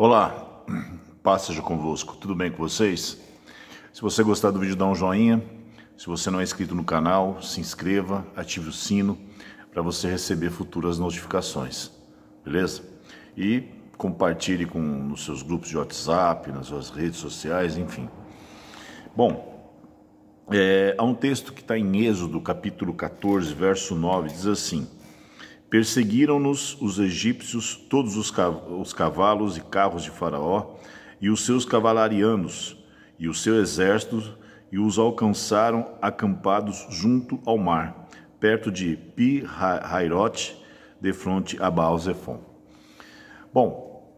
Olá, paz seja convosco, tudo bem com vocês? Se você gostar do vídeo, dá um joinha. Se você não é inscrito no canal, se inscreva, ative o sino para você receber futuras notificações, beleza? E compartilhe nos seus grupos de WhatsApp, nas suas redes sociais, enfim. Bom, há um texto que está em Êxodo, capítulo 14, verso 9, diz assim: perseguiram-nos os egípcios, todos os cavalos e carros de Faraó, e os seus cavalarianos, e o seu exército, e os alcançaram acampados junto ao mar, perto de Pi-Hairote, de fronte a Baal-Zefon. Bom,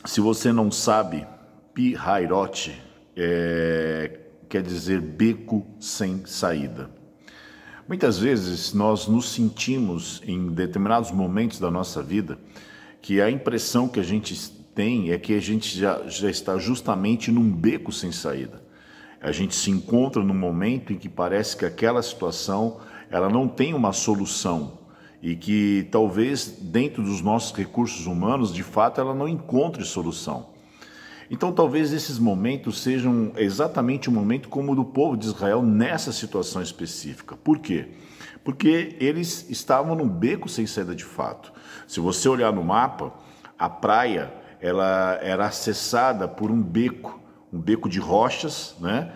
se você não sabe, Pi-Hairote quer dizer beco sem saída. Muitas vezes nós nos sentimos em determinados momentos da nossa vida que a impressão que a gente tem é que a gente já está justamente num beco sem saída. A gente se encontra num momento em que parece que aquela situação ela não tem uma solução e que talvez dentro dos nossos recursos humanos, de fato, ela não encontre solução. Então talvez esses momentos sejam exatamente o momento como o do povo de Israel nessa situação específica. Por quê? Porque eles estavam num beco sem saída de fato. Se você olhar no mapa, a praia ela era acessada por um beco de rochas, né?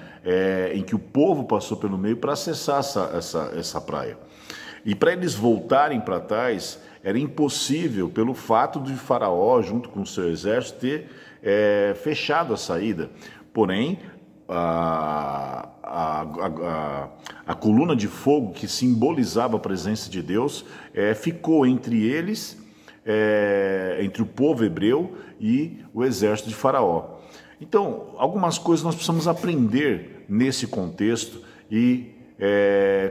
Em que o povo passou pelo meio para acessar essa praia. E para eles voltarem para trás, era impossível pelo fato de Faraó, junto com o seu exército, ter fechado a saída. Porém, a coluna de fogo que simbolizava a presença de Deus ficou entre eles, entre o povo hebreu e o exército de Faraó. Então, algumas coisas nós precisamos aprender nesse contexto e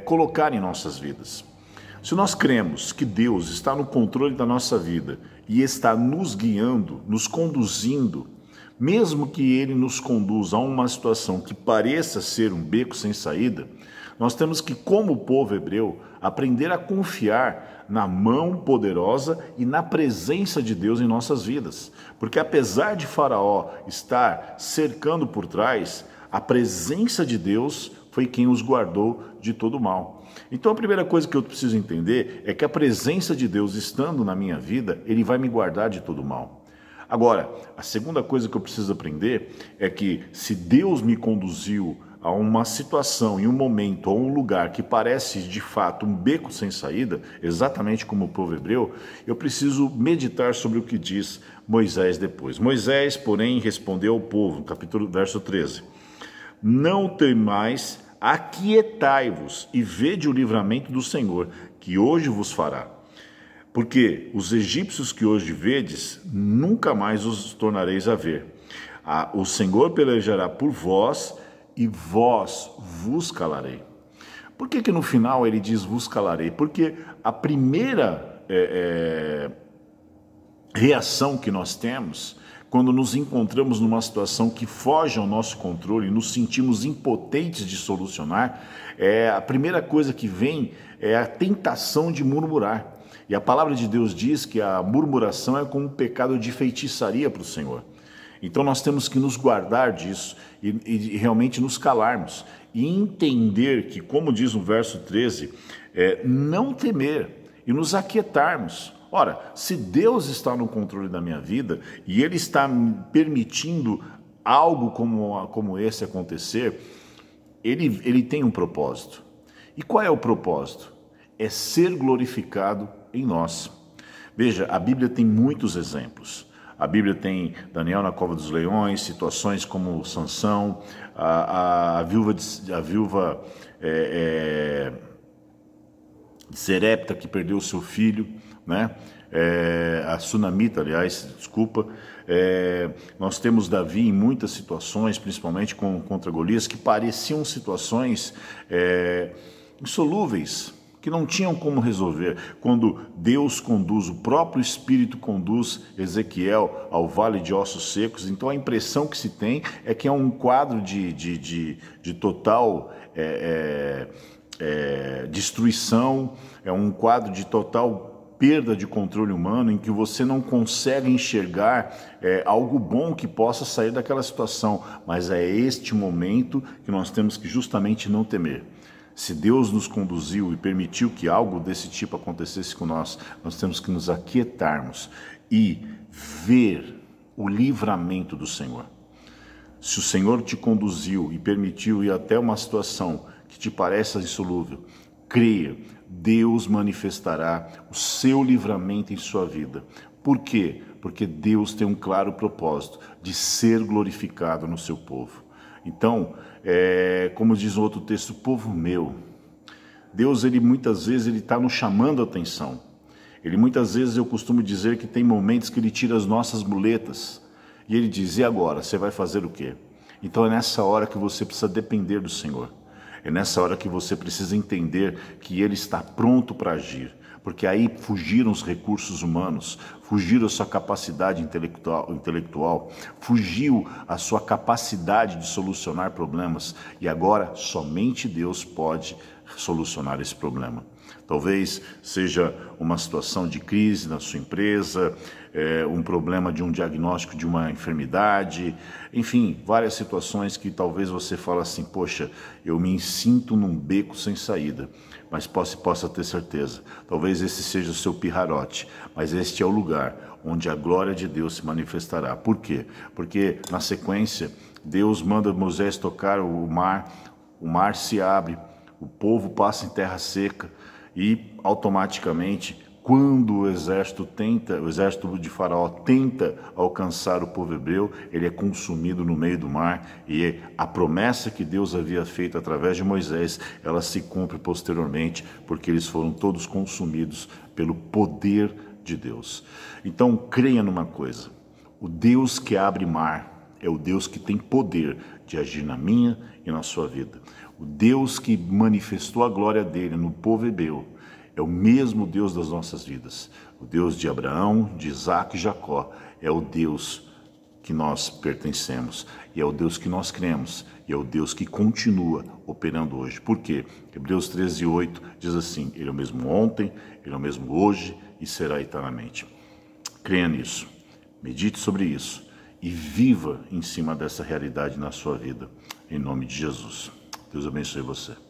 colocar em nossas vidas. Se nós cremos que Deus está no controle da nossa vida e está nos guiando, nos conduzindo, mesmo que Ele nos conduza a uma situação que pareça ser um beco sem saída, nós temos que, como o povo hebreu, aprender a confiar na mão poderosa e na presença de Deus em nossas vidas. Porque apesar de Faraó estar cercando por trás, a presença de Deus foi quem os guardou de todo mal. Então a primeira coisa que eu preciso entender é que a presença de Deus estando na minha vida, Ele vai me guardar de todo mal. Agora, a segunda coisa que eu preciso aprender é que se Deus me conduziu a uma situação, em um momento, a um lugar que parece de fato um beco sem saída, exatamente como o povo hebreu, eu preciso meditar sobre o que diz Moisés depois. Moisés, porém, respondeu ao povo, verso 13: não temais, aquietai-vos e vede o livramento do Senhor, que hoje vos fará. Porque os egípcios que hoje vedes, nunca mais os tornareis a ver. O Senhor pelejará por vós e vós vos calarei. Por que no final ele diz vos calarei? Porque a primeira reação que nós temos quando nos encontramos numa situação que foge ao nosso controle e nos sentimos impotentes de solucionar, a primeira coisa que vem é a tentação de murmurar. E a palavra de Deus diz que a murmuração é como um pecado de feitiçaria para o Senhor. Então nós temos que nos guardar disso e realmente nos calarmos e entender que, como diz o verso 13, não temer e nos aquietarmos. Ora, se Deus está no controle da minha vida e Ele está permitindo algo como esse acontecer, Ele tem um propósito. E qual é o propósito? É ser glorificado em nós. Veja, a Bíblia tem muitos exemplos. A Bíblia tem Daniel na cova dos leões, situações como Sansão, a viúva de Serepta que perdeu o seu filho, né? A Sunamita, aliás, desculpa. Nós temos Davi em muitas situações, principalmente contra Golias, que pareciam situações insolúveis, que não tinham como resolver. Quando Deus conduz, o próprio Espírito conduz Ezequiel ao vale de ossos secos, então a impressão que se tem é que é um quadro de total destruição, é um quadro de total perda de controle humano, em que você não consegue enxergar algo bom que possa sair daquela situação. Mas é este momento que nós temos que justamente não temer. Se Deus nos conduziu e permitiu que algo desse tipo acontecesse com nós, nós temos que nos aquietarmos e ver o livramento do Senhor. Se o Senhor te conduziu e permitiu ir até uma situação que te pareça insolúvel, creia, Deus manifestará o seu livramento em sua vida. Por quê? Porque Deus tem um claro propósito de ser glorificado no seu povo. Então, como diz o outro texto, povo meu, Deus, ele muitas vezes ele está nos chamando a atenção. Ele muitas vezes, eu costumo dizer que tem momentos que ele tira as nossas muletas e ele diz, e agora, você vai fazer o quê? Então é nessa hora que você precisa depender do Senhor. É nessa hora que você precisa entender que Ele está pronto para agir. Porque aí fugiram os recursos humanos, fugiram a sua capacidade intelectual, fugiu a sua capacidade de solucionar problemas. E agora somente Deus pode solucionar esse problema. Talvez seja uma situação de crise na sua empresa, um problema de um diagnóstico de uma enfermidade, enfim, várias situações que talvez você fale assim, poxa, eu me sinto num beco sem saída, mas possa ter certeza, talvez esse seja o seu pirrarote, mas este é o lugar onde a glória de Deus se manifestará. Por quê? Porque na sequência, Deus manda Moisés tocar o mar se abre, o povo passa em terra seca e automaticamente, quando o exército de Faraó tenta alcançar o povo hebreu, ele é consumido no meio do mar e a promessa que Deus havia feito através de Moisés, ela se cumpre posteriormente, porque eles foram todos consumidos pelo poder de Deus. Então, creia numa coisa, o Deus que abre mar é o Deus que tem poder de agir na minha e na sua vida. O Deus que manifestou a glória dele no povo hebreu é o mesmo Deus das nossas vidas. O Deus de Abraão, de Isaac e Jacó é o Deus que nós pertencemos. E é o Deus que nós cremos. E é o Deus que continua operando hoje. Por quê? Hebreus 13:8 diz assim, Ele é o mesmo ontem, Ele é o mesmo hoje e será eternamente. Creia nisso. Medite sobre isso. E viva em cima dessa realidade na sua vida. Em nome de Jesus. Deus abençoe você.